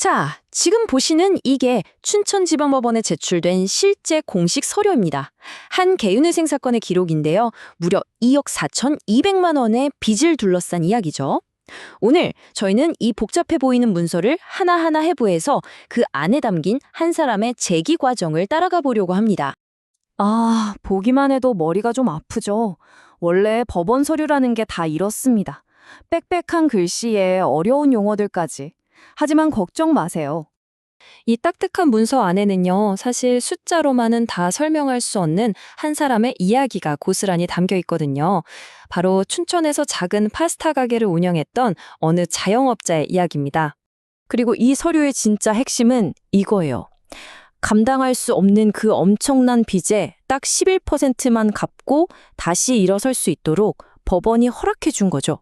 자, 지금 보시는 이게 춘천지방법원에 제출된 실제 공식 서류입니다. 한 개인회생 사건의 기록인데요. 무려 2억 4,200만 원의 빚을 둘러싼 이야기죠. 오늘 저희는 이 복잡해 보이는 문서를 하나하나 해부해서 그 안에 담긴 한 사람의 재기 과정을 따라가 보려고 합니다. 아, 보기만 해도 머리가 좀 아프죠. 원래 법원 서류라는 게 다 이렇습니다. 빽빽한 글씨에 어려운 용어들까지. 하지만 걱정 마세요. 이 딱딱한 문서 안에는요, 사실 숫자로만은 다 설명할 수 없는 한 사람의 이야기가 고스란히 담겨 있거든요. 바로 춘천에서 작은 파스타 가게를 운영했던 어느 자영업자의 이야기입니다. 그리고 이 서류의 진짜 핵심은 이거예요. 감당할 수 없는 그 엄청난 빚의 딱 11%만 갚고 다시 일어설 수 있도록 법원이 허락해 준 거죠.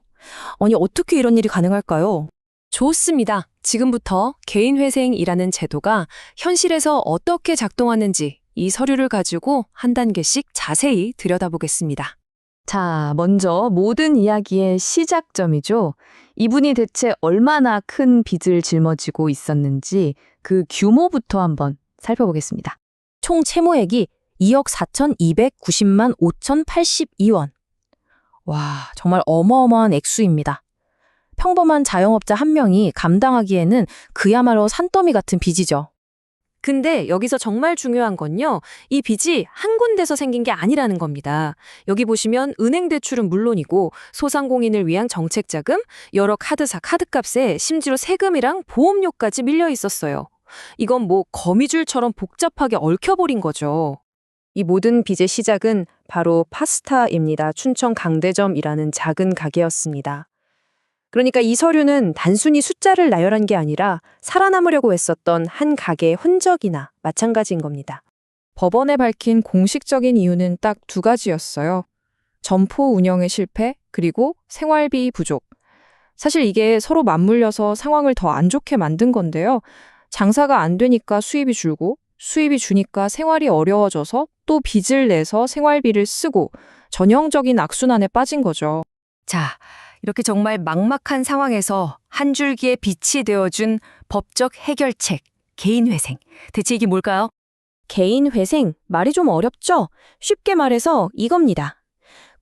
아니, 어떻게 이런 일이 가능할까요? 좋습니다. 지금부터 개인회생이라는 제도가 현실에서 어떻게 작동하는지 이 서류를 가지고 한 단계씩 자세히 들여다보겠습니다. 자, 먼저 모든 이야기의 시작점이죠. 이분이 대체 얼마나 큰 빚을 짊어지고 있었는지 그 규모부터 한번 살펴보겠습니다. 총 채무액이 2억 4,290만 5,082원. 와, 정말 어마어마한 액수입니다. 평범한 자영업자 한 명이 감당하기에는 그야말로 산더미 같은 빚이죠. 근데 여기서 정말 중요한 건요, 이 빚이 한 군데서 생긴 게 아니라는 겁니다. 여기 보시면 은행 대출은 물론이고 소상공인을 위한 정책자금, 여러 카드사 카드값에 심지어 세금이랑 보험료까지 밀려 있었어요. 이건 뭐 거미줄처럼 복잡하게 얽혀버린 거죠. 이 모든 빚의 시작은 바로 파스타입니다. 춘천 강대점이라는 작은 가게였습니다. 그러니까 이 서류는 단순히 숫자를 나열한 게 아니라 살아남으려고 애썼던 한 가게의 흔적이나 마찬가지인 겁니다. 법원에 밝힌 공식적인 이유는 딱 두 가지였어요. 점포 운영의 실패, 그리고 생활비 부족. 사실 이게 서로 맞물려서 상황을 더 안 좋게 만든 건데요. 장사가 안 되니까 수입이 줄고, 수입이 주니까 생활이 어려워져서 또 빚을 내서 생활비를 쓰고 전형적인 악순환에 빠진 거죠. 자, 이렇게 정말 막막한 상황에서 한 줄기의 빛이 되어준 법적 해결책, 개인회생. 대체 이게 뭘까요? 개인회생, 말이 좀 어렵죠? 쉽게 말해서 이겁니다.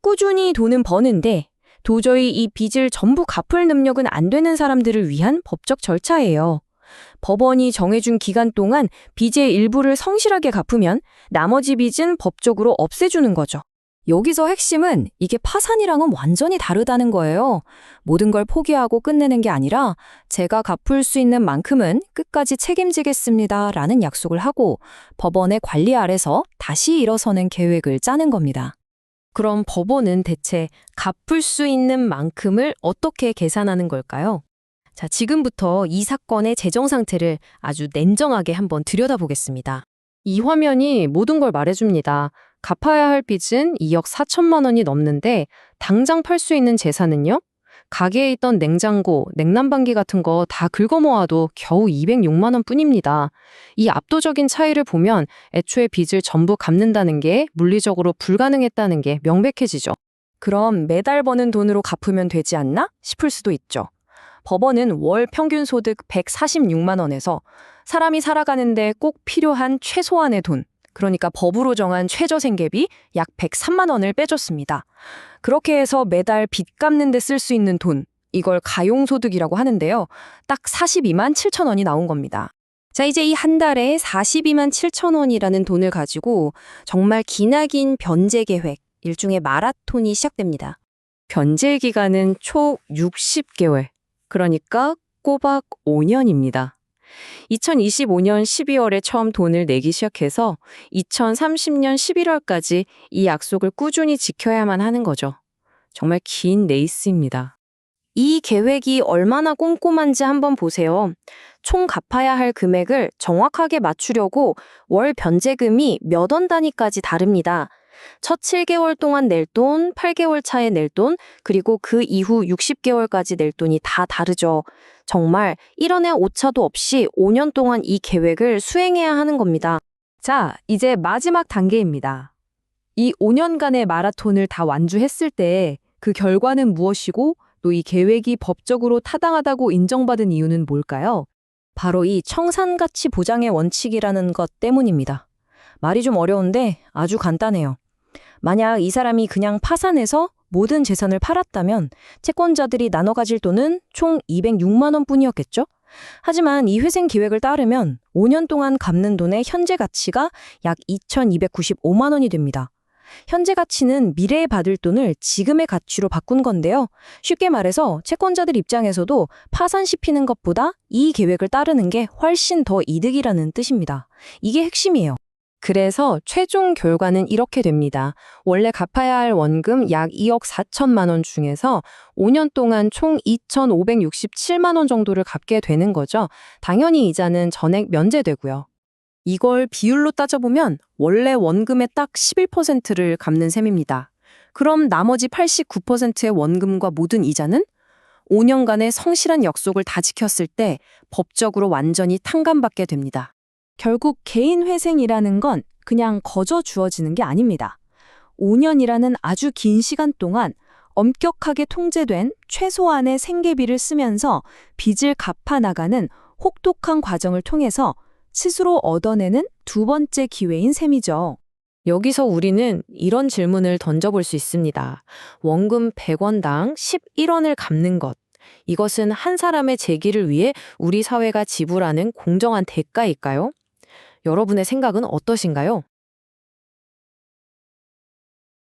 꾸준히 돈은 버는데 도저히 이 빚을 전부 갚을 능력은 안 되는 사람들을 위한 법적 절차예요. 법원이 정해준 기간 동안 빚의 일부를 성실하게 갚으면 나머지 빚은 법적으로 없애주는 거죠. 여기서 핵심은 이게 파산이랑은 완전히 다르다는 거예요. 모든 걸 포기하고 끝내는 게 아니라 제가 갚을 수 있는 만큼은 끝까지 책임지겠습니다 라는 약속을 하고 법원의 관리 아래서 다시 일어서는 계획을 짜는 겁니다. 그럼 법원은 대체 갚을 수 있는 만큼을 어떻게 계산하는 걸까요? 자, 지금부터 이 사건의 재정 상태를 아주 냉정하게 한번 들여다보겠습니다. 이 화면이 모든 걸 말해줍니다. 갚아야 할 빚은 2억 4천만 원이 넘는데 당장 팔 수 있는 재산은요? 가게에 있던 냉장고, 냉난방기 같은 거 다 긁어 모아도 겨우 206만 원 뿐입니다. 이 압도적인 차이를 보면 애초에 빚을 전부 갚는다는 게 물리적으로 불가능했다는 게 명백해지죠. 그럼 매달 버는 돈으로 갚으면 되지 않나? 싶을 수도 있죠. 법원은 월 평균 소득 146만 원에서 사람이 살아가는데 꼭 필요한 최소한의 돈, 그러니까 법으로 정한 최저생계비 약 103만 원을 빼줬습니다. 그렇게 해서 매달 빚 갚는 데 쓸 수 있는 돈, 이걸 가용소득이라고 하는데요. 딱 42만 7천 원이 나온 겁니다. 자, 이제 이 한 달에 42만 7천 원이라는 돈을 가지고 정말 기나긴 변제 계획, 일종의 마라톤이 시작됩니다. 변제 기간은 총 60개월, 그러니까 꼬박 5년입니다. 2025년 12월에 처음 돈을 내기 시작해서 2030년 11월까지 이 약속을 꾸준히 지켜야만 하는 거죠. 정말 긴 레이스입니다. 이 계획이 얼마나 꼼꼼한지 한번 보세요. 총 갚아야 할 금액을 정확하게 맞추려고 월 변제금이 몇 원 단위까지 다릅니다. 첫 7개월 동안 낼 돈, 8개월 차에 낼 돈, 그리고 그 이후 60개월까지 낼 돈이 다 다르죠. 정말 1원의 오차도 없이 5년 동안 이 계획을 수행해야 하는 겁니다. 자, 이제 마지막 단계입니다. 이 5년간의 마라톤을 다 완주했을 때 그 결과는 무엇이고 또 이 계획이 법적으로 타당하다고 인정받은 이유는 뭘까요? 바로 이 청산가치 보장의 원칙이라는 것 때문입니다. 말이 좀 어려운데 아주 간단해요. 만약 이 사람이 그냥 파산해서 모든 재산을 팔았다면 채권자들이 나눠 가질 돈은 총 206만 원뿐이었겠죠? 하지만 이 회생 기획을 따르면 5년 동안 갚는 돈의 현재 가치가 약 2,295만 원이 됩니다. 현재 가치는 미래에 받을 돈을 지금의 가치로 바꾼 건데요. 쉽게 말해서 채권자들 입장에서도 파산시키는 것보다 이 계획을 따르는 게 훨씬 더 이득이라는 뜻입니다. 이게 핵심이에요. 그래서 최종 결과는 이렇게 됩니다. 원래 갚아야 할 원금 약 2억 4천만 원 중에서 5년 동안 총 2,567만 원 정도를 갚게 되는 거죠. 당연히 이자는 전액 면제되고요. 이걸 비율로 따져보면 원래 원금의 딱 11%를 갚는 셈입니다. 그럼 나머지 89%의 원금과 모든 이자는 5년간의 성실한 약속을 다 지켰을 때 법적으로 완전히 탕감받게 됩니다. 결국 개인 회생이라는 건 그냥 거저 주어지는 게 아닙니다. 5년이라는 아주 긴 시간 동안 엄격하게 통제된 최소한의 생계비를 쓰면서 빚을 갚아 나가는 혹독한 과정을 통해서 스스로 얻어내는 두 번째 기회인 셈이죠. 여기서 우리는 이런 질문을 던져볼 수 있습니다. 원금 100원당 11원을 갚는 것. 이것은 한 사람의 재기를 위해 우리 사회가 지불하는 공정한 대가일까요? 여러분의 생각은 어떠신가요?